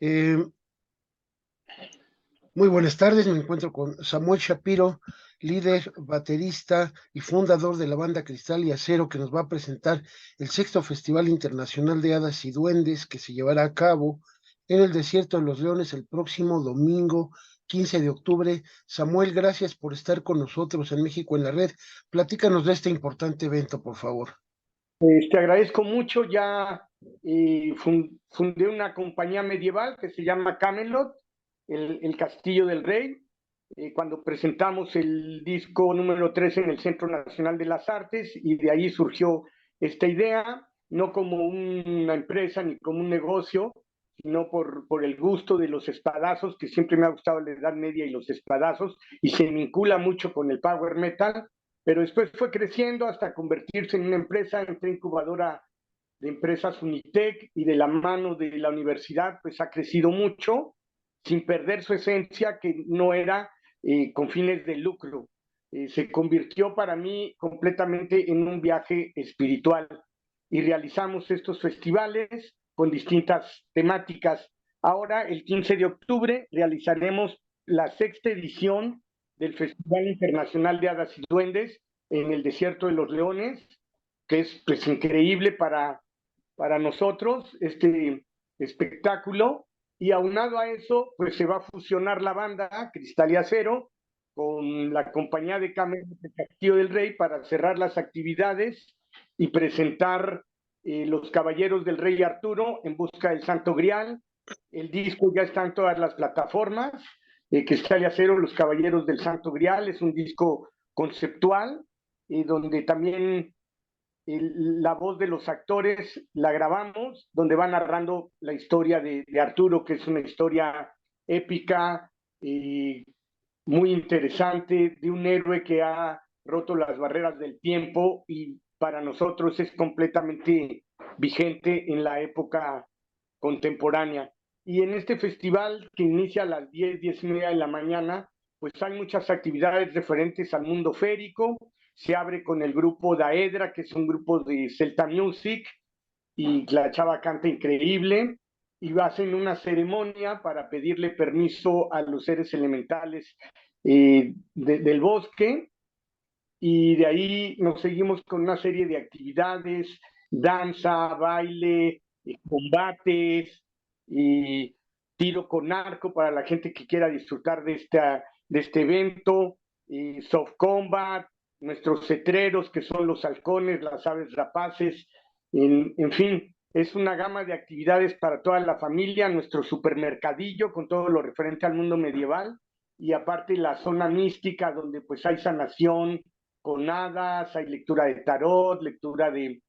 Eh, Muy buenas tardes, me encuentro con Samuel Shapiro, líder, baterista y fundador de la banda Cristal y Acero, que nos va a presentar el sexto Festival Internacional de Hadas y Duendes que se llevará a cabo en el Desierto de los Leones el próximo domingo 15 de octubre. Samuel, gracias por estar con nosotros en México en la Red. Platícanos de este importante evento, por favor. Te agradezco mucho. Ya fundé una compañía medieval que se llama Camelot, el Castillo del Rey. Cuando presentamos el disco número 3 en el Centro Nacional de las Artes, y de ahí surgió esta idea, no como una empresa ni como un negocio, sino por el gusto de los espadazos, que siempre me ha gustado la Edad Media y los espadazos, y se vincula mucho con el power metal. Pero después fue creciendo hasta convertirse en una empresa, entre incubadora de empresas Unitec, y de la mano de la universidad pues ha crecido mucho sin perder su esencia, que no era con fines de lucro. Se convirtió para mí completamente en un viaje espiritual, y realizamos estos festivales con distintas temáticas. Ahora, el 15 de octubre, realizaremos la sexta edición del Festival Internacional de Hadas y Duendes en el Desierto de los Leones, que es pues increíble para nosotros este espectáculo. Y aunado a eso, pues se va a fusionar la banda Cristal y Acero con la compañía de cámara de Castillo del Rey para cerrar las actividades y presentar Los Caballeros del Rey Arturo en busca del Santo Grial. El disco ya está en todas las plataformas. Cristal y Acero, Los Caballeros del Santo Grial, es un disco conceptual, donde también la voz de los actores la grabamos, donde va narrando la historia de Arturo, que es una historia épica y muy interesante, de un héroe que ha roto las barreras del tiempo y para nosotros es completamente vigente en la época contemporánea. Y en este festival, que inicia a las 10:30 de la mañana, pues hay muchas actividades referentes al mundo férico. Se abre con el grupo Daedra, que es un grupo de Celta Music, y la chava canta increíble. Y hacen una ceremonia para pedirle permiso a los seres elementales del bosque, y de ahí nos seguimos con una serie de actividades: danza, baile, combates y tiro con arco para la gente que quiera disfrutar de este evento, soft combat, nuestros cetreros, que son los halcones, las aves rapaces, en fin, es una gama de actividades para toda la familia, nuestro supermercadillo con todo lo referente al mundo medieval, y aparte la zona mística, donde pues hay sanación con hadas, hay lectura de tarot, lectura de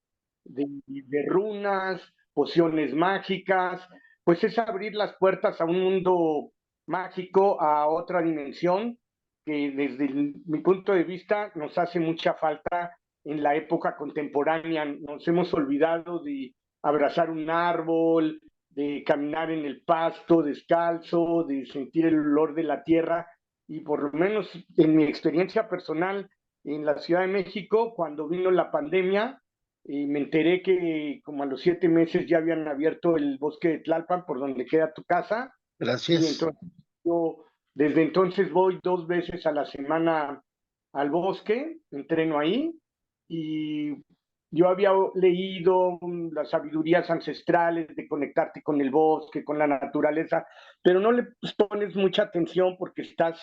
runas, pociones mágicas. Pues es abrir las puertas a un mundo mágico, a otra dimensión, que desde mi punto de vista nos hace mucha falta en la época contemporánea. Nos hemos olvidado de abrazar un árbol, de caminar en el pasto descalzo, de sentir el olor de la tierra. Y por lo menos en mi experiencia personal en la Ciudad de México, cuando vino la pandemia, me enteré que como a los 7 meses ya habían abierto el bosque de Tlalpan, por donde queda tu casa. Y Gracias. entonces yo desde entonces voy 2 veces a la semana al bosque, entreno ahí, y yo había leído las sabidurías ancestrales de conectarte con el bosque, con la naturaleza, pero no le pones mucha atención porque estás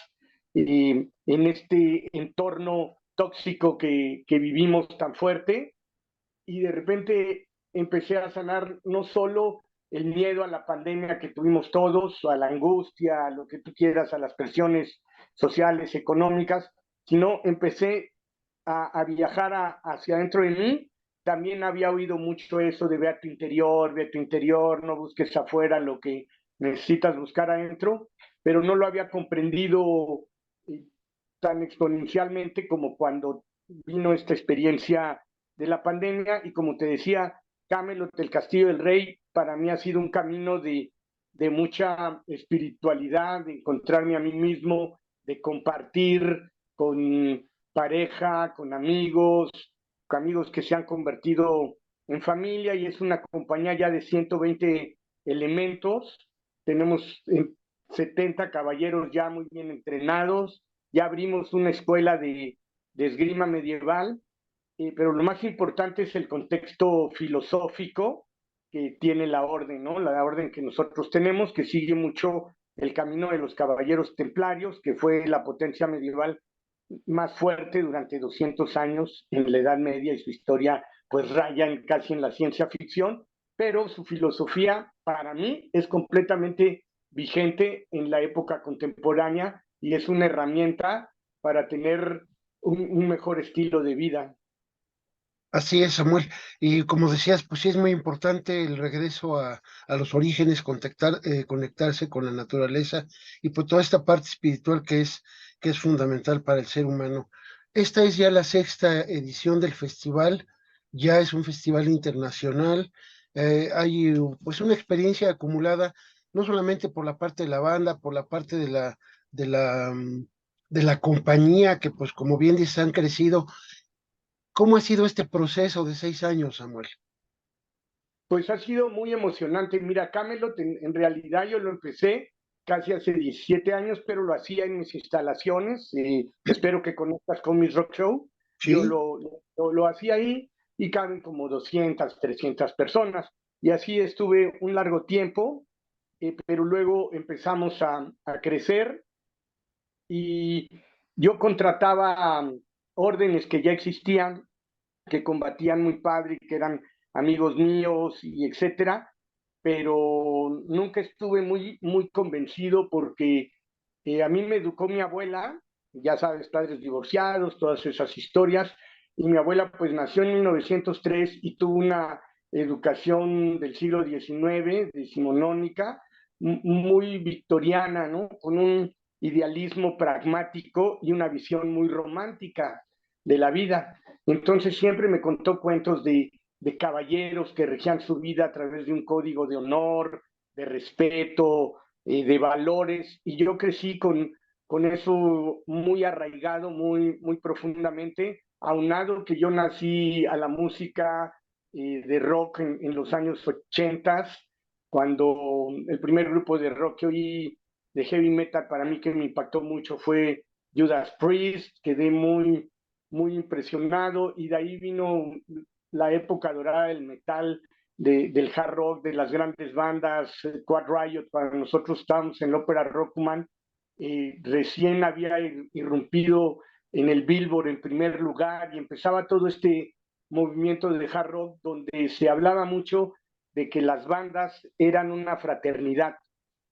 en este entorno tóxico que vivimos tan fuerte. Y de repente empecé a sanar no solo el miedo a la pandemia que tuvimos todos, a la angustia, a lo que tú quieras, a las presiones sociales, económicas, sino empecé a viajar hacia adentro de mí. También había oído mucho eso de ve a tu interior, no busques afuera lo que necesitas buscar adentro, pero no lo había comprendido eh, tan exponencialmente como cuando vino esta experiencia de la pandemia. Y como te decía, Camelot, el Castillo del Rey, para mí ha sido un camino de mucha espiritualidad, de encontrarme a mí mismo, de compartir con pareja, con amigos que se han convertido en familia, y es una compañía ya de 120 elementos. tenemos 70 caballeros ya muy bien entrenados, ya abrimos una escuela de esgrima medieval, pero lo más importante es el contexto filosófico que tiene la orden, ¿no? La orden que nosotros tenemos, que sigue mucho el camino de los caballeros templarios, que fue la potencia medieval más fuerte durante 200 años en la Edad Media, y su historia pues raya casi en la ciencia ficción, pero su filosofía para mí es completamente vigente en la época contemporánea y es una herramienta para tener un mejor estilo de vida. Así es, Samuel. Y como decías, pues sí es muy importante el regreso a los orígenes, conectarse con la naturaleza y pues toda esta parte espiritual que es fundamental para el ser humano. Esta es ya la sexta edición del festival, ya es un festival internacional. Hay pues una experiencia acumulada, no solamente por la parte de la banda, por la parte de la, de la compañía, que pues como bien dices, han crecido. ¿Cómo ha sido este proceso de 6 años, Samuel? Pues ha sido muy emocionante. Mira, Camelot, en realidad yo lo empecé casi hace 17 años, pero lo hacía en mis instalaciones. Espero que conozcas con mis rock show. Yo Sí, lo hacía ahí y caben como 200, 300 personas. Y así estuve un largo tiempo, pero luego empezamos a crecer y yo contrataba órdenes que ya existían, que combatían muy padre, que eran amigos míos y etcétera, pero nunca estuve muy convencido porque a mí me educó mi abuela, ya sabes, padres divorciados, todas esas historias, y mi abuela pues nació en 1903 y tuvo una educación del siglo XIX, decimonónica, muy victoriana, ¿no? Con un idealismo pragmático y una visión muy romántica de la vida. Entonces siempre me contó cuentos de caballeros que regían su vida a través de un código de honor, de respeto, de valores, y yo crecí con eso muy arraigado, muy profundamente, aunado que yo nací a la música de rock en los años 80, cuando el primer grupo de rock que oí de heavy metal para mí que me impactó mucho fue Judas Priest, quedé muy impresionado y de ahí vino la época dorada del metal, del hard rock, de las grandes bandas, Quad Riot, para nosotros estábamos en la ópera Rockman, recién había irrumpido en el Billboard en primer lugar y empezaba todo este movimiento de hard rock donde se hablaba mucho de que las bandas eran una fraternidad,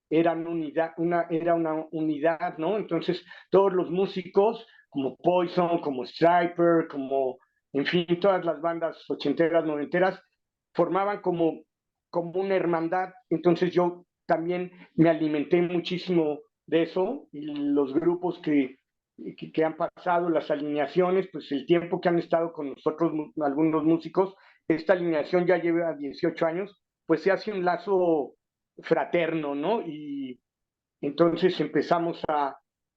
era una unidad, ¿no? Entonces, todos los músicos, como Poison, como Striper, como, en fin, todas las bandas ochenteras, noventeras, formaban como una hermandad. Entonces, yo también me alimenté muchísimo de eso y los grupos que han pasado, las alineaciones, pues el tiempo que han estado con nosotros, algunos músicos, esta alineación ya lleva 18 años, pues se hace un lazo fraterno, ¿no? Y entonces empezamos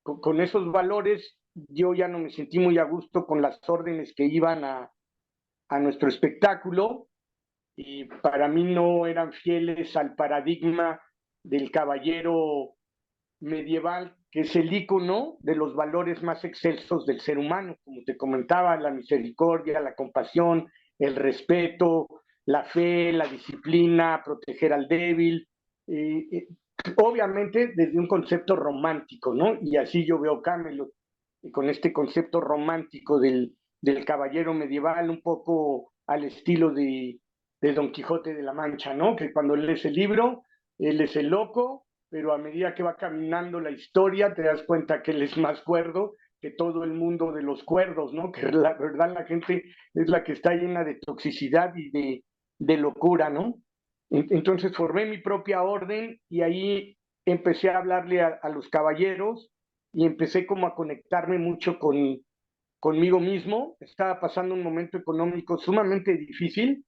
con esos valores, yo ya no me sentí muy a gusto con las órdenes que iban a nuestro espectáculo y para mí no eran fieles al paradigma del caballero medieval, que es el ícono de los valores más excelsos del ser humano, como te comentaba, la misericordia, la compasión, el respeto, la fe, la disciplina, proteger al débil, eh, eh, obviamente desde un concepto romántico, ¿no? Y así yo veo Camelot, con este concepto romántico del caballero medieval, un poco al estilo de Don Quijote de la Mancha, ¿no? Que cuando lees el libro, él es el loco, pero a medida que va caminando la historia te das cuenta que él es más cuerdo que todo el mundo de los cuerdos, ¿no? Que la verdad la gente es la que está llena de toxicidad y de locura, ¿no? Entonces formé mi propia orden y ahí empecé a hablarle a los caballeros y empecé como a conectarme mucho conmigo mismo. Estaba pasando un momento económico sumamente difícil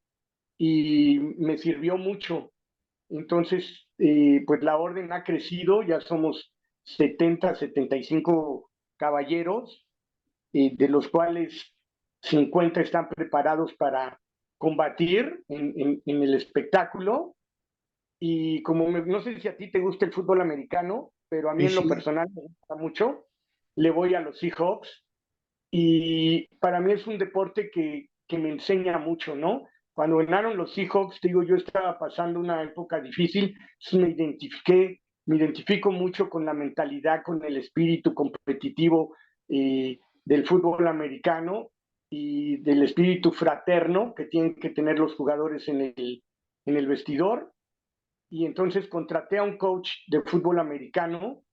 y me sirvió mucho. Entonces, pues la orden ha crecido, ya somos 75 caballeros, de los cuales 50 están preparados para combatir en el espectáculo y como no sé si a ti te gusta el fútbol americano, pero a mí Sí, en lo sí. personal me gusta mucho, le voy a los Seahawks y para mí es un deporte que me enseña mucho, ¿no? Cuando ganaron los Seahawks, te digo, yo estaba pasando una época difícil, entonces me identifico mucho con la mentalidad, con el espíritu competitivo del fútbol americano y del espíritu fraterno que tienen que tener los jugadores en el vestidor. Y entonces contraté a un coach de fútbol americano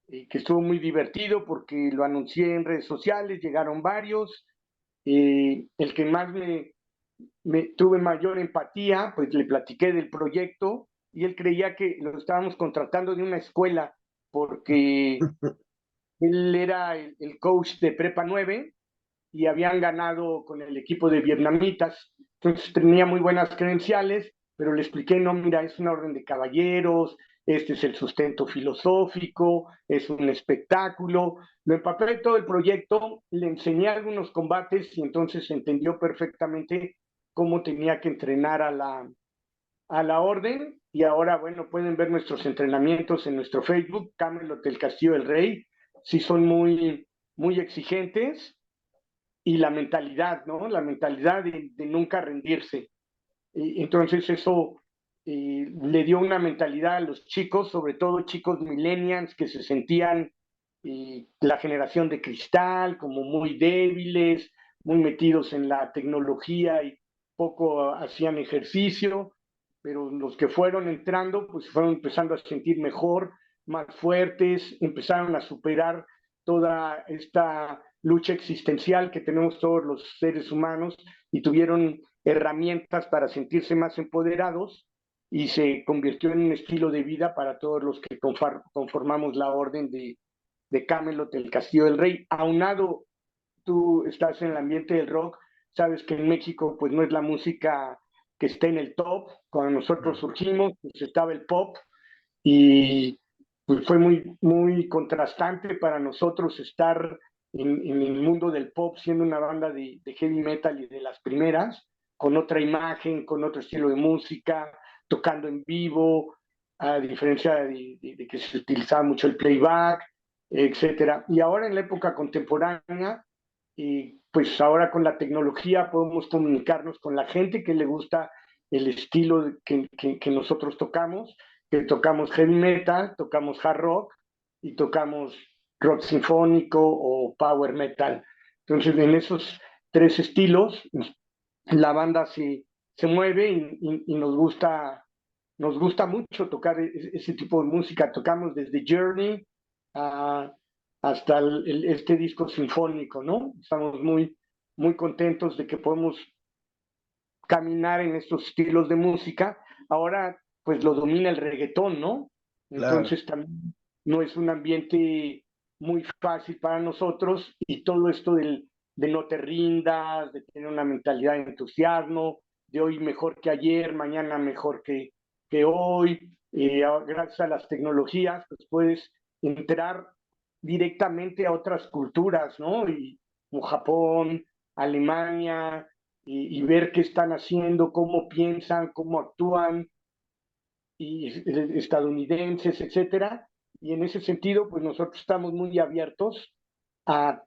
que estuvo muy divertido porque lo anuncié en redes sociales, llegaron varios. El que más me tuve mayor empatía, pues le platiqué del proyecto y él creía que lo estábamos contratando de una escuela porque él era el coach de Prepa 9 y habían ganado con el equipo de vietnamitas, entonces tenía muy buenas credenciales, pero le expliqué, no, mira, es una orden de caballeros, este es el sustento filosófico, es un espectáculo, lo empapé todo el proyecto, le enseñé algunos combates y entonces entendió perfectamente cómo tenía que entrenar a la orden y ahora, bueno, pueden ver nuestros entrenamientos en nuestro Facebook, Camelot del Castillo del Rey, sí son muy exigentes y la mentalidad, ¿no? La mentalidad de nunca rendirse. Entonces eso le dio una mentalidad a los chicos, sobre todo chicos millennials que se sentían la generación de cristal, como muy débiles, muy metidos en la tecnología y poco hacían ejercicio, pero los que fueron entrando, pues fueron empezando a sentir mejor, más fuertes, empezaron a superar toda esta lucha existencial que tenemos todos los seres humanos y tuvieron herramientas para sentirse más empoderados y se convirtió en un estilo de vida para todos los que conformamos la orden de Camelot, el Castillo del Rey. Aunado, tú estás en el ambiente del rock, sabes que en México pues no es la música que está en el top. Cuando nosotros surgimos, pues estaba el pop y pues fue muy contrastante para nosotros estar en el mundo del pop siendo una banda de heavy metal y de las primeras, con otra imagen, con otro estilo de música, tocando en vivo, a diferencia de que se utilizaba mucho el playback, etcétera. Y ahora en la época contemporánea, pues ahora con la tecnología podemos comunicarnos con la gente que le gusta el estilo que nosotros tocamos, que tocamos heavy metal, tocamos hard rock y tocamos rock sinfónico o power metal. Entonces, en esos tres estilos, la banda se mueve y nos gusta mucho tocar ese tipo de música. Tocamos desde Journey a, hasta este disco sinfónico, ¿no? Estamos muy contentos de que podemos caminar en estos estilos de música. Ahora, pues lo domina el reggaetón, ¿no? Claro. Entonces también no es un ambiente muy fácil para nosotros y todo esto de no te rindas, de tener una mentalidad de entusiasmo, de hoy mejor que ayer, mañana mejor que hoy, gracias a las tecnologías, pues puedes entrar directamente a otras culturas, ¿no? Y como Japón, Alemania, y ver qué están haciendo, cómo piensan, cómo actúan, y estadounidenses, etcétera. Y en ese sentido, pues nosotros estamos muy abiertos a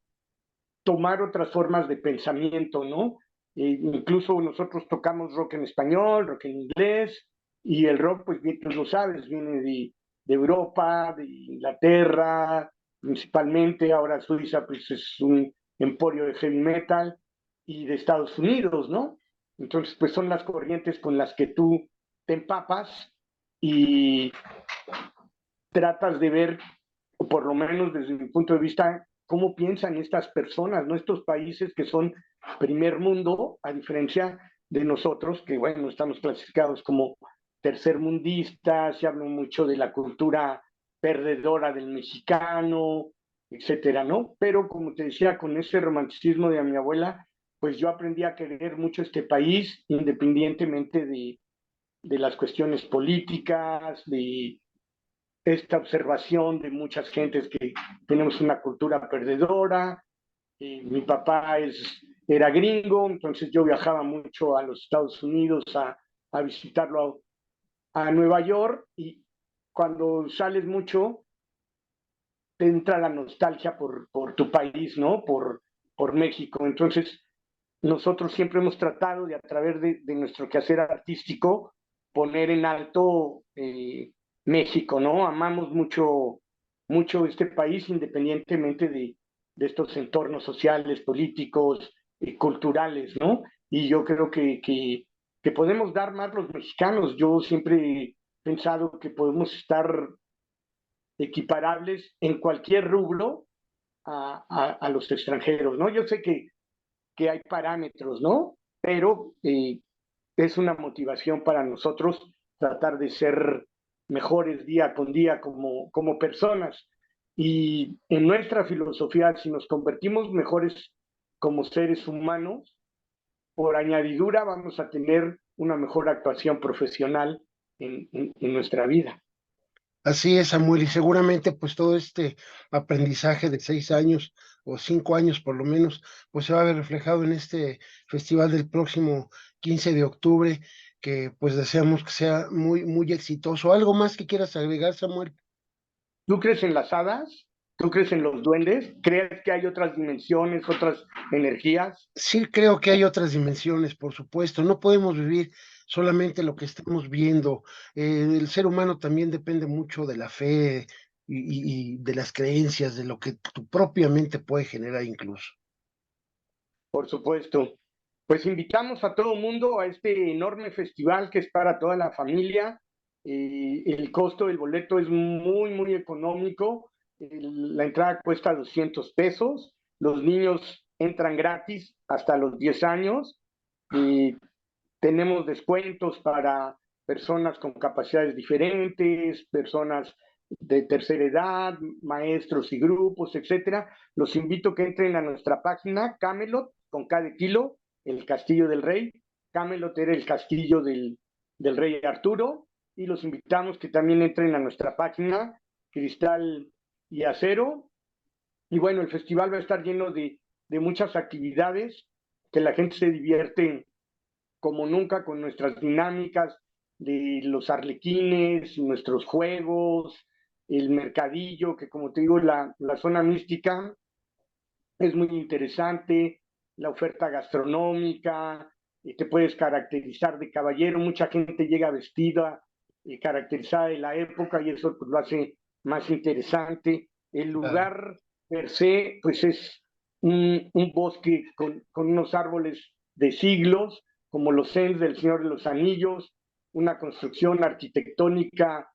tomar otras formas de pensamiento, ¿no? Incluso nosotros tocamos rock en español, rock en inglés, y el rock, pues bien, tú lo sabes, viene de Europa, de Inglaterra, principalmente, ahora Suiza, pues es un emporio de heavy metal, y de Estados Unidos, ¿no? Entonces, pues son las corrientes con las que tú te empapas y tratas de ver, o por lo menos desde mi punto de vista, cómo piensan estas personas, ¿no? Estos países que son primer mundo, a diferencia de nosotros, que bueno, estamos clasificados como tercermundistas, se habla mucho de la cultura perdedora del mexicano, etcétera, ¿no? Pero como te decía, con ese romanticismo de mi abuela, pues yo aprendí a querer mucho este país, independientemente de las cuestiones políticas, de esta observación de muchas gentes que tenemos una cultura perdedora. Mi papá era gringo, entonces yo viajaba mucho a los Estados Unidos a visitarlo a Nueva York y cuando sales mucho te entra la nostalgia por tu país, ¿no? Por México. Entonces, nosotros siempre hemos tratado de, a través de nuestro quehacer artístico, poner en alto México, ¿no? Amamos mucho, mucho este país, independientemente de estos entornos sociales, políticos y culturales, ¿no? Y yo creo que podemos dar más los mexicanos. Yo siempre he pensado que podemos estar equiparables en cualquier rubro a los extranjeros, ¿no? Yo sé que hay parámetros, ¿no? Pero es una motivación para nosotros tratar de ser mejores día con día como personas. Y en nuestra filosofía, si nos convertimos mejores como seres humanos, por añadidura vamos a tener una mejor actuación profesional en nuestra vida. Así es, Samuel, y seguramente pues todo este aprendizaje de 6 años o 5 años por lo menos, pues se va a ver reflejado en este festival del próximo 15 de octubre, que pues deseamos que sea muy, muy exitoso. ¿Algo más que quieras agregar, Samuel? ¿Tú crees en las hadas? ¿Tú crees en los duendes? ¿Crees que hay otras dimensiones, otras energías? Sí, creo que hay otras dimensiones, por supuesto. No podemos vivir solamente lo que estamos viendo. El ser humano también depende mucho de la fe y de las creencias, de lo que tu propia mente puede generar incluso. Por supuesto. Pues invitamos a todo mundo a este enorme festival que es para toda la familia. El costo del boleto es muy, muy económico. La entrada cuesta 200 pesos. Los niños entran gratis hasta los 10 años. Y tenemos descuentos para personas con capacidades diferentes, personas de tercera edad, maestros y grupos, etcétera. Los invito a que entren a nuestra página Camelot, con cada kilo, el Castillo del Rey. Camelot era el castillo del rey Arturo. Y los invitamos que también entren a nuestra página Cristal y Acero. Y bueno, el festival va a estar lleno de muchas actividades, que la gente se divierte como nunca con nuestras dinámicas de los arlequines, nuestros juegos, el mercadillo, que como te digo, la zona mística es muy interesante, la oferta gastronómica, te puedes caracterizar de caballero, mucha gente llega vestida, caracterizada de la época y eso pues, lo hace más interesante. El Claro. lugar per se, pues es un bosque con unos árboles de siglos, como los Sens del Señor de los Anillos, una construcción arquitectónica,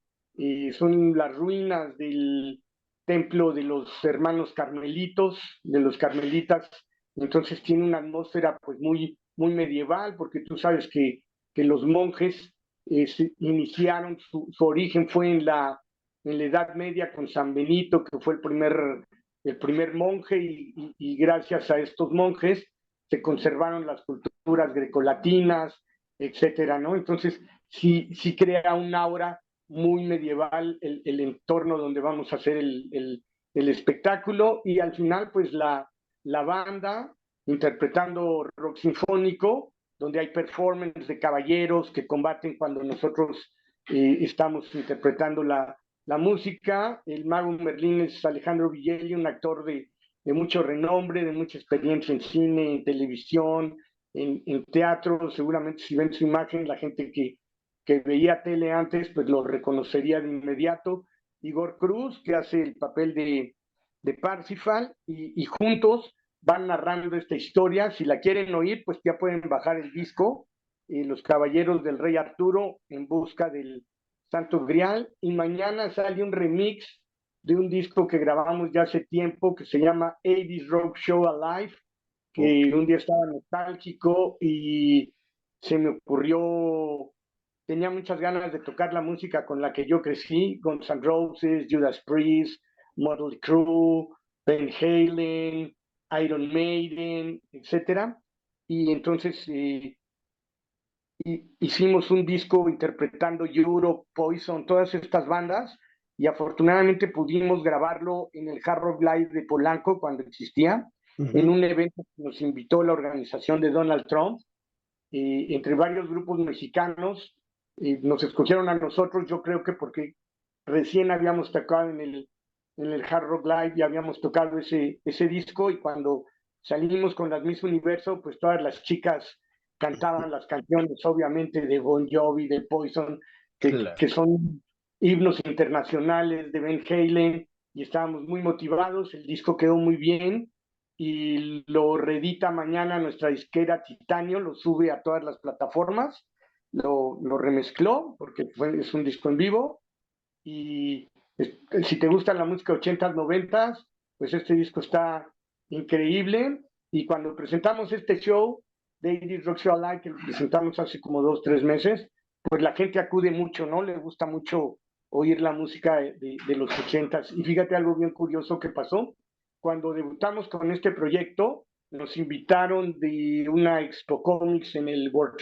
son las ruinas del templo de los hermanos carmelitos, de los carmelitas, entonces tiene una atmósfera pues muy, muy medieval, porque tú sabes que los monjes iniciaron, su origen fue en la Edad Media con San Benito, que fue el primer monje, y gracias a estos monjes se conservaron las culturas grecolatinas, etcétera, ¿no? Entonces, sí crea un aura muy medieval el entorno donde vamos a hacer el espectáculo y al final pues la banda interpretando rock sinfónico, donde hay performance de caballeros que combaten cuando nosotros estamos interpretando la música. El mago Merlín es Alejandro Vigelli, un actor de mucho renombre, de mucha experiencia en cine, en televisión, en teatro. Seguramente si ven su imagen, la gente que veía tele antes, pues lo reconocería de inmediato. Igor Cruz, que hace el papel de Parsifal, y juntos van narrando esta historia. Si la quieren oír, pues ya pueden bajar el disco, Los Caballeros del Rey Arturo en busca del Santo Grial. Y mañana sale un remix de un disco que grabamos ya hace tiempo, que se llama 80's Rock Show Alive, Ok. que un día estaba nostálgico y se me ocurrió, tenía muchas ganas de tocar la música con la que yo crecí, Guns N' Roses, Judas Priest, Motley Crue, Van Halen, Iron Maiden, etcétera. Y entonces hicimos un disco interpretando Europe, Poison, todas estas bandas, y afortunadamente pudimos grabarlo en el Hard Rock Live de Polanco cuando existía, en Ujú. un evento que nos invitó la organización de Donald Trump, entre varios grupos mexicanos. nos escogieron a nosotros, yo creo que porque recién habíamos tocado en el Hard Rock Live y habíamos tocado ese disco, y cuando salimos con las Miss Universo, pues todas las chicas cantaban las canciones, obviamente, de Bon Jovi, de Poison, Claro. que son himnos internacionales, de Van Halen, y estábamos muy motivados, el disco quedó muy bien, y lo reedita mañana nuestra disquera Titanio, lo sube a todas las plataformas, lo remezcló, porque es un disco en vivo, y si te gusta la música 80s, 90s, pues este disco está increíble. Y cuando presentamos este show, Daily Rock Show Alive, que lo presentamos hace como 2, 3 meses, pues la gente acude mucho, ¿no? Le gusta mucho oír la música de los 80s. Y fíjate algo bien curioso que pasó. Cuando debutamos con este proyecto, nos invitaron de una Expo Comics en el World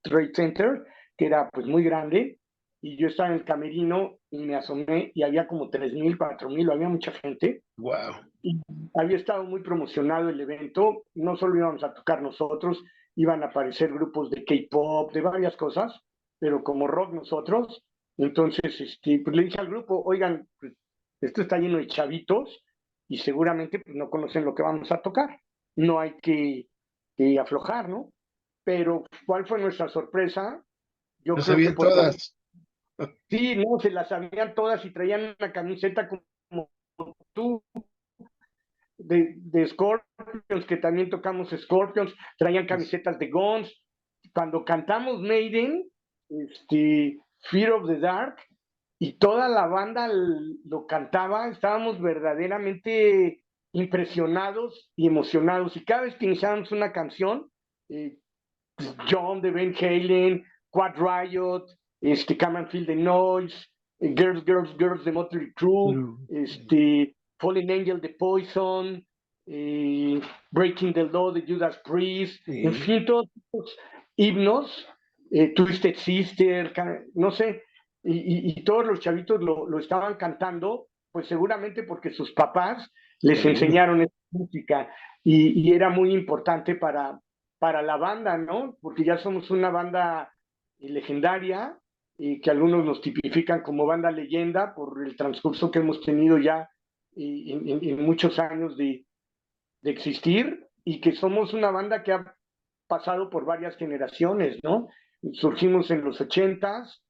Trade Center, que era pues muy grande, y yo estaba en el camerino y me asomé y había como 3,000, 4,000, había mucha gente. Wow. Y había estado muy promocionado el evento, no solo íbamos a tocar nosotros, iban a aparecer grupos de K-pop, de varias cosas, pero como rock nosotros. Entonces, pues le dije al grupo, oigan, pues, esto está lleno de chavitos y seguramente pues, no conocen lo que vamos a tocar. No hay que aflojar, ¿no? Pero ¿cuál fue nuestra sorpresa? Yo Lo creo que sabían por todo. todas. Sí, no, se las sabían todas y traían una camiseta como tú, de Scorpions, que también tocamos Scorpions, traían camisetas de Guns. Cuando cantamos Maiden, Fear of the Dark, y toda la banda lo cantaba, estábamos verdaderamente impresionados y emocionados. Y cada vez que iniciábamos una canción, eh, John de Van Halen, Quad Riot, Come and Feel the Noise, Girls, Girls, Girls de Motley Crue, Fallen Angel de Poison, Breaking the Law de Judas Priest, en Sí. fin, todos estos himnos, Twisted Sister, no sé, y todos los chavitos lo estaban cantando, pues seguramente porque sus papás les Seguro. enseñaron esta música, y era muy importante para la banda, ¿no? Porque ya somos una banda legendaria, y que algunos nos tipifican como banda leyenda por el transcurso que hemos tenido ya en muchos años de existir, y que somos una banda que ha pasado por varias generaciones, ¿no? Surgimos en los 80s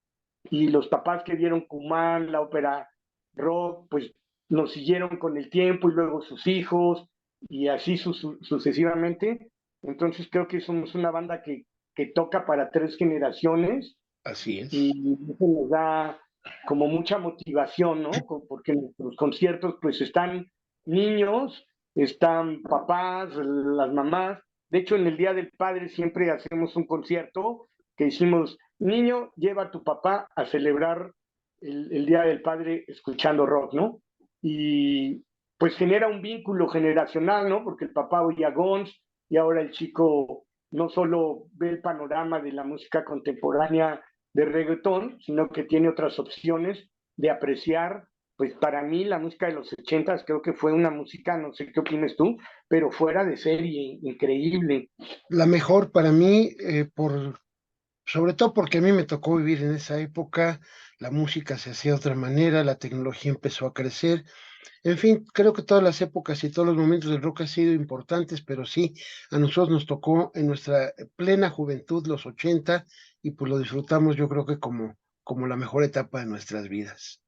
y los papás que vieron Cumán, la ópera rock, pues nos siguieron con el tiempo y luego sus hijos y así sucesivamente. Entonces creo que somos una banda que toca para 3 generaciones, Así es. y eso nos da como mucha motivación, ¿no? Porque en los conciertos pues están niños, están papás, las mamás. De hecho, en el Día del Padre siempre hacemos un concierto que hicimos, niño, lleva a tu papá a celebrar el Día del Padre escuchando rock, ¿no? Y pues genera un vínculo generacional, ¿no? Porque el papá oía Guns y ahora el chico no solo ve el panorama de la música contemporánea de reggaetón, sino que tiene otras opciones de apreciar. Pues para mí la música de los 80s creo que fue una música, no sé qué opinas tú, pero fuera de serie, increíble. La mejor para mí, sobre todo porque a mí me tocó vivir en esa época, la música se hacía de otra manera, la tecnología empezó a crecer. En fin, creo que todas las épocas y todos los momentos del rock han sido importantes, pero sí, a nosotros nos tocó en nuestra plena juventud, los 80, y pues lo disfrutamos yo creo que como la mejor etapa de nuestras vidas.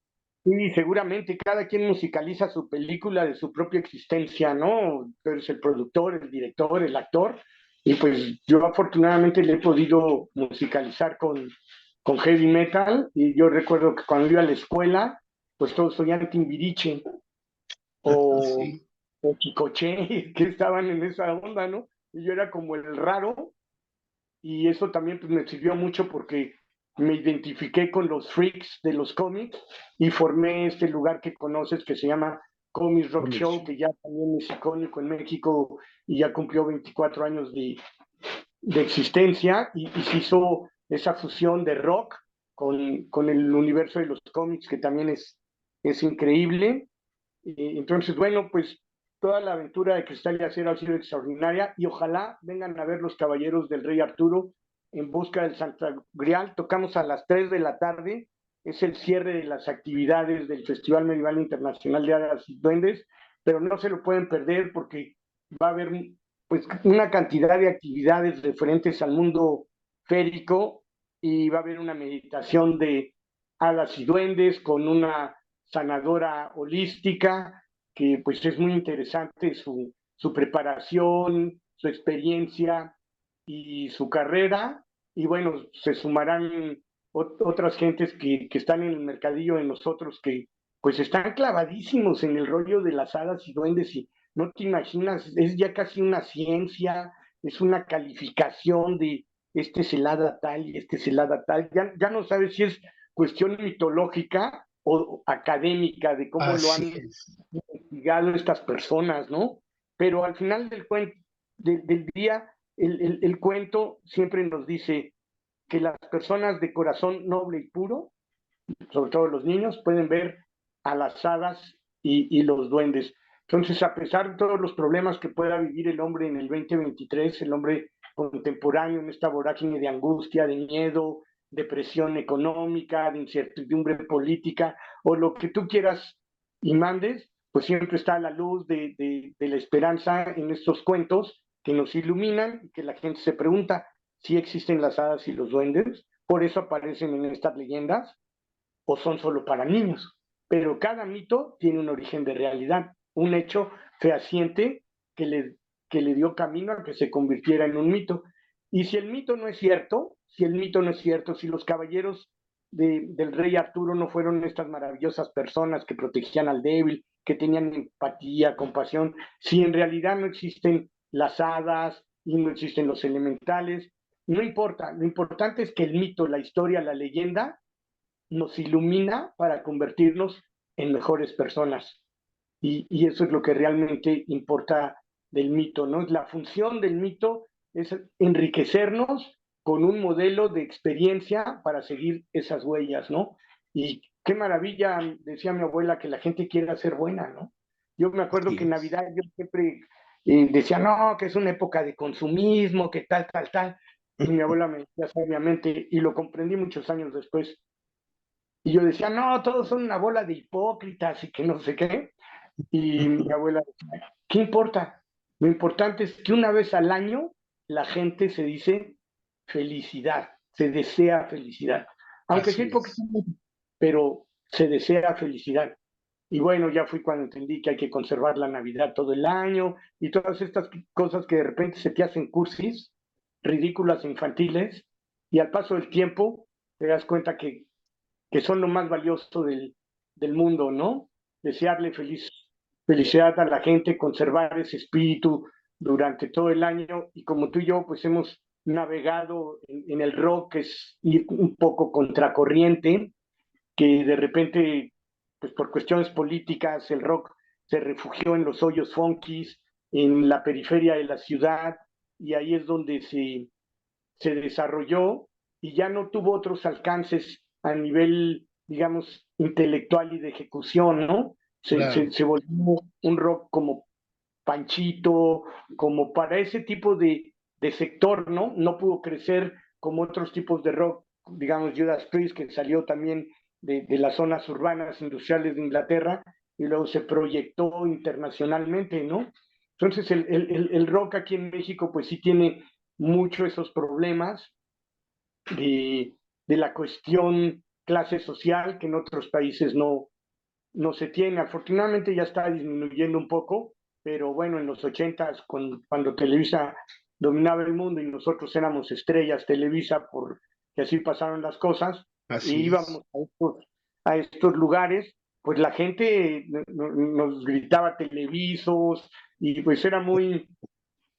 Sí, seguramente cada quien musicaliza su película de su propia existencia, ¿no? Tú eres el productor, el director, el actor, y pues yo afortunadamente le he podido musicalizar con heavy metal, y yo recuerdo que cuando iba a la escuela, pues todos oían Timbiriche o, Sí. o Chicoche, que estaban en esa onda, ¿no? Y yo era como el raro, y eso también pues, me sirvió mucho porque me identifiqué con los freaks de los cómics y formé este lugar que conoces que se llama Comics Rock Show, que ya también es icónico en México y ya cumplió 24 años de existencia, y se hizo esa fusión de rock con el universo de los cómics que también es increíble. Entonces, bueno, pues toda la aventura de Cristal y Acero ha sido extraordinaria, y ojalá vengan a ver los Caballeros del Rey Arturo en busca del Santa Grial. Tocamos a las 3 de la tarde, es el cierre de las actividades del Festival Medieval Internacional de Hadas y Duendes, pero no se lo pueden perder porque va a haber pues una cantidad de actividades referentes al mundo férico y va a haber una meditación de hadas y duendes con una sanadora holística que pues es muy interesante su preparación, su experiencia y su carrera. Y bueno, se sumarán otras gentes que están en el mercadillo de nosotros que pues están clavadísimos en el rollo de las hadas y duendes y no te imaginas, es ya casi una ciencia, es una calificación de este es el hada tal y este es el hada tal. Ya no sabes si es cuestión mitológica o académica de cómo lo Así han es. investigado estas personas, ¿no? Pero al final del día, el cuento siempre nos dice que las personas de corazón noble y puro, sobre todo los niños, pueden ver a las hadas y los duendes. Entonces, a pesar de todos los problemas que pueda vivir el hombre en el 2023, el hombre contemporáneo en esta vorágine de angustia, de miedo, depresión económica, de incertidumbre política, o lo que tú quieras y mandes, pues siempre está la luz de la esperanza en estos cuentos que nos iluminan y que la gente se pregunta si existen las hadas y los duendes, por eso aparecen en estas leyendas, o son solo para niños. Pero cada mito tiene un origen de realidad, un hecho fehaciente que que le dio camino a que se convirtiera en un mito. Y si el mito no es cierto, si el mito no es cierto, si los caballeros del rey Arturo no fueron estas maravillosas personas que protegían al débil, que tenían empatía, compasión, si en realidad no existen las hadas y no existen los elementales, no importa, lo importante es que el mito, la historia, la leyenda nos ilumina para convertirnos en mejores personas. Y eso es lo que realmente importa del mito, ¿no? La función del mito es enriquecernos con un modelo de experiencia para seguir esas huellas, ¿no? Y qué maravilla, decía mi abuela, que la gente quiera ser buena, ¿no? Yo me acuerdo Así que en es. Navidad yo siempre decía, no, que es una época de consumismo, que tal, tal, tal. Y mi abuela me decía sabiamente, y lo comprendí muchos años después, y yo decía, no, todos son una bola de hipócritas y que no sé qué. Y mi abuela decía, ¿qué importa? Lo importante es que una vez al año la gente se dice felicidad, se desea felicidad. Aunque sea Así hipócrita, es. pero se desea felicidad. Y bueno, ya fui cuando entendí que hay que conservar la Navidad todo el año y todas estas cosas que de repente se te hacen cursis, ridículas, infantiles, y al paso del tiempo te das cuenta que son lo más valioso del mundo, ¿no? Desearle felicidad a la gente, conservar ese espíritu durante todo el año y como tú y yo, pues hemos navegado en el rock, que es ir un poco contracorriente, que de repente, pues por cuestiones políticas, el rock se refugió en los hoyos funkis, en la periferia de la ciudad, y ahí es donde se desarrolló y ya no tuvo otros alcances a nivel, digamos, intelectual y de ejecución, ¿no? Claro. Se volvió un rock como Panchito, como para ese tipo de sector, ¿no? No pudo crecer como otros tipos de rock, digamos Judas Priest, que salió también de las zonas urbanas industriales de Inglaterra y luego se proyectó internacionalmente, ¿no? Entonces el rock aquí en México pues sí tiene mucho esos problemas de la cuestión clase social que en otros países no se tiene. Afortunadamente ya está disminuyendo un poco, pero bueno, en los 80s, cuando Televisa dominaba el mundo y nosotros éramos estrellas Televisa, por que así pasaron las cosas, e Así es. íbamos a estos lugares, pues la gente nos gritaba televisos y pues era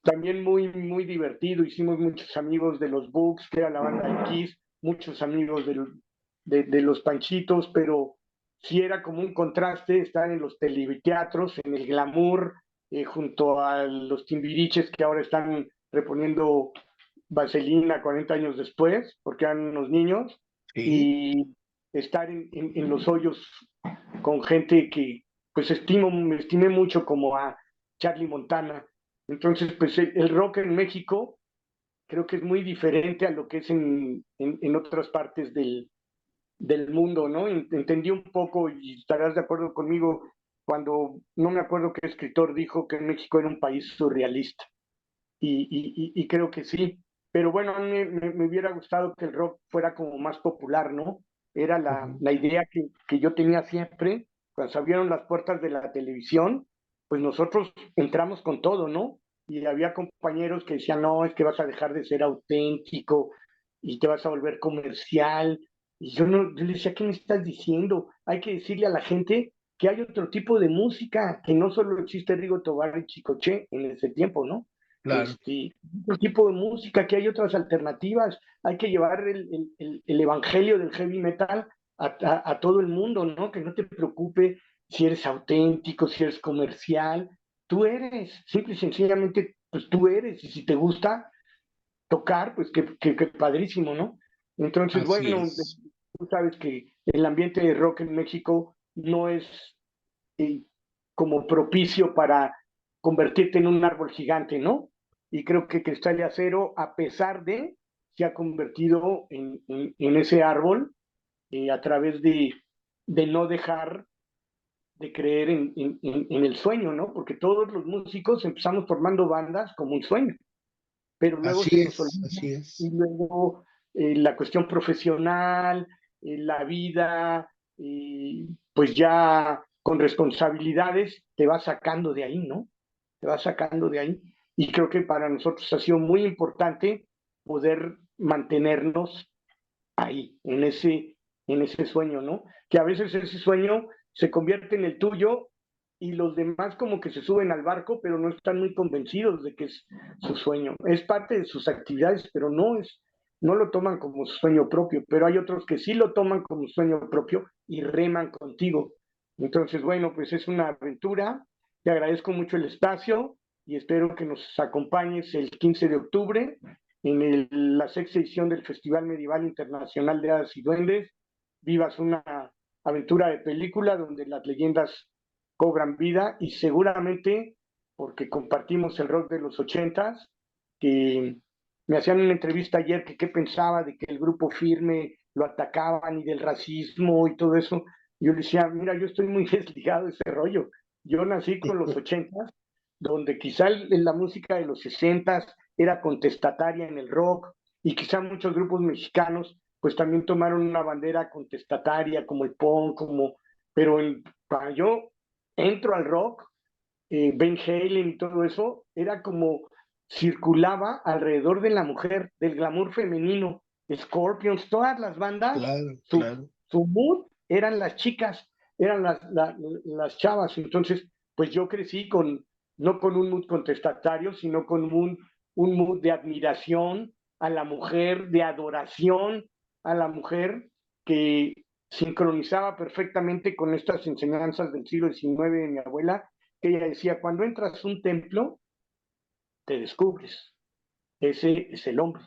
también muy divertido. Hicimos muchos amigos de los Bugs, que era la banda de Kiss, muchos amigos de los Panchitos, pero sí era como un contraste estar en los teleteatros, en el glamour, junto a los Timbiriches que ahora están reponiendo Vaselina 40 años después, porque eran unos niños, Sí. y estar en los hoyos con gente que pues me estimé mucho como a Charlie Montana. Entonces, pues el rock en México creo que es muy diferente a lo que es en otras partes del mundo, ¿no? Entendí un poco y estarás de acuerdo conmigo cuando no me acuerdo qué escritor dijo que México era un país surrealista. Y creo que sí. Pero bueno, a mí me hubiera gustado que el rock fuera como más popular, ¿no? Era Ujú. la idea que yo tenía siempre, cuando se abrieron las puertas de la televisión, pues nosotros entramos con todo, ¿no? Y había compañeros que decían, no, es que vas a dejar de ser auténtico y te vas a volver comercial. Y yo no, yo le decía, ¿qué me estás diciendo? Hay que decirle a la gente que hay otro tipo de música, que no solo existe Rigo Tobar y Chicoche en ese tiempo, ¿no? Claro, Un tipo de música, que hay otras alternativas, hay que llevar el evangelio del heavy metal a todo el mundo, ¿no? Que no te preocupe si eres auténtico, si eres comercial, tú eres, simple y sencillamente, pues tú eres, y si te gusta tocar, pues que padrísimo, ¿no? Entonces, así bueno, es. tú sabes que el ambiente de rock en México no es eh, como propicio para convertirte en un árbol gigante, ¿no? Y creo que Cristal y Acero, a pesar de, se ha convertido en ese árbol a través de no dejar de creer en el sueño, ¿no? Porque todos los músicos empezamos formando bandas como un sueño, pero luego se Así nos es, olvida así y es. luego la cuestión profesional, la vida, pues ya con responsabilidades te va sacando de ahí, ¿no? Te va sacando de ahí. Y creo que para nosotros ha sido muy importante poder mantenernos ahí, en ese sueño, ¿no? Que a veces ese sueño se convierte en el tuyo y los demás como que se suben al barco, pero no están muy convencidos de que es su sueño. Es parte de sus actividades, pero no lo toman como sueño propio, pero hay otros que sí lo toman como sueño propio y reman contigo. Entonces, bueno, pues es una aventura. Te agradezco mucho el espacio y espero que nos acompañes el 15 de octubre en la sexta edición del Festival Medieval Internacional de Hadas y Duendes. Vivas una aventura de película donde las leyendas cobran vida y seguramente, porque compartimos el rock de los ochentas, que me hacían una entrevista ayer que qué pensaba de que el grupo Firme lo atacaban y del racismo y todo eso. Yo le decía, mira, yo estoy muy desligado de ese rollo. Yo nací con los ochentas, donde quizá la música de los sesentas era contestataria en el rock y quizá muchos grupos mexicanos pues también tomaron una bandera contestataria como el punk, pero para yo entro al rock, Ben Halen y todo eso, era como circulaba alrededor de la mujer, del glamour femenino, Scorpions, todas las bandas, Claro, su, claro. su mood eran las chicas, eran las chavas, entonces pues yo crecí no con un mood contestatario, sino con un mood de admiración a la mujer, de adoración a la mujer, que sincronizaba perfectamente con estas enseñanzas del siglo XIX de mi abuela, que ella decía, cuando entras a un templo, te descubres, ese es el hombre,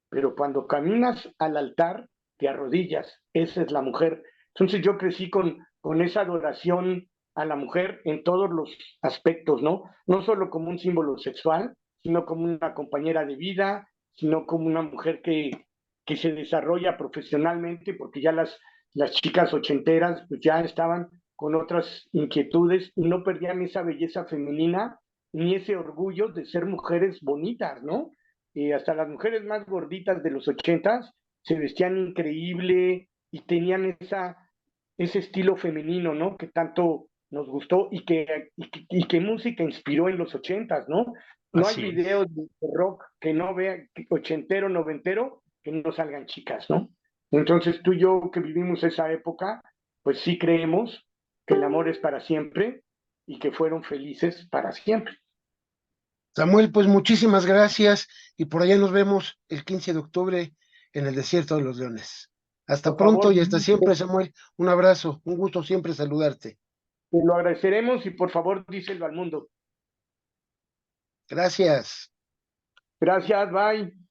pero cuando caminas al altar, te arrodillas, esa es la mujer. Entonces yo crecí con esa adoración a la mujer en todos los aspectos, ¿no? No solo como un símbolo sexual, sino como una compañera de vida, sino como una mujer que se desarrolla profesionalmente, porque ya las chicas ochenteras pues ya estaban con otras inquietudes y no perdían esa belleza femenina ni ese orgullo de ser mujeres bonitas, ¿no? Hasta las mujeres más gorditas de los ochentas se vestían increíble y tenían ese estilo femenino, ¿no? Que tanto nos gustó y que música inspiró en los ochentas, ¿no? No hay Así es. videos de rock que no vean, ochentero, noventero, que no salgan chicas, ¿no? Entonces tú y yo que vivimos esa época, pues sí creemos que el amor es para siempre y que fueron felices para siempre. Samuel, pues muchísimas gracias y por allá nos vemos el 15 de octubre en el Desierto de los Leones. Hasta Por pronto favor, y hasta siempre, Samuel. Un abrazo, un gusto siempre saludarte. te lo agradeceremos y por favor díselo al mundo. Gracias. Gracias, bye.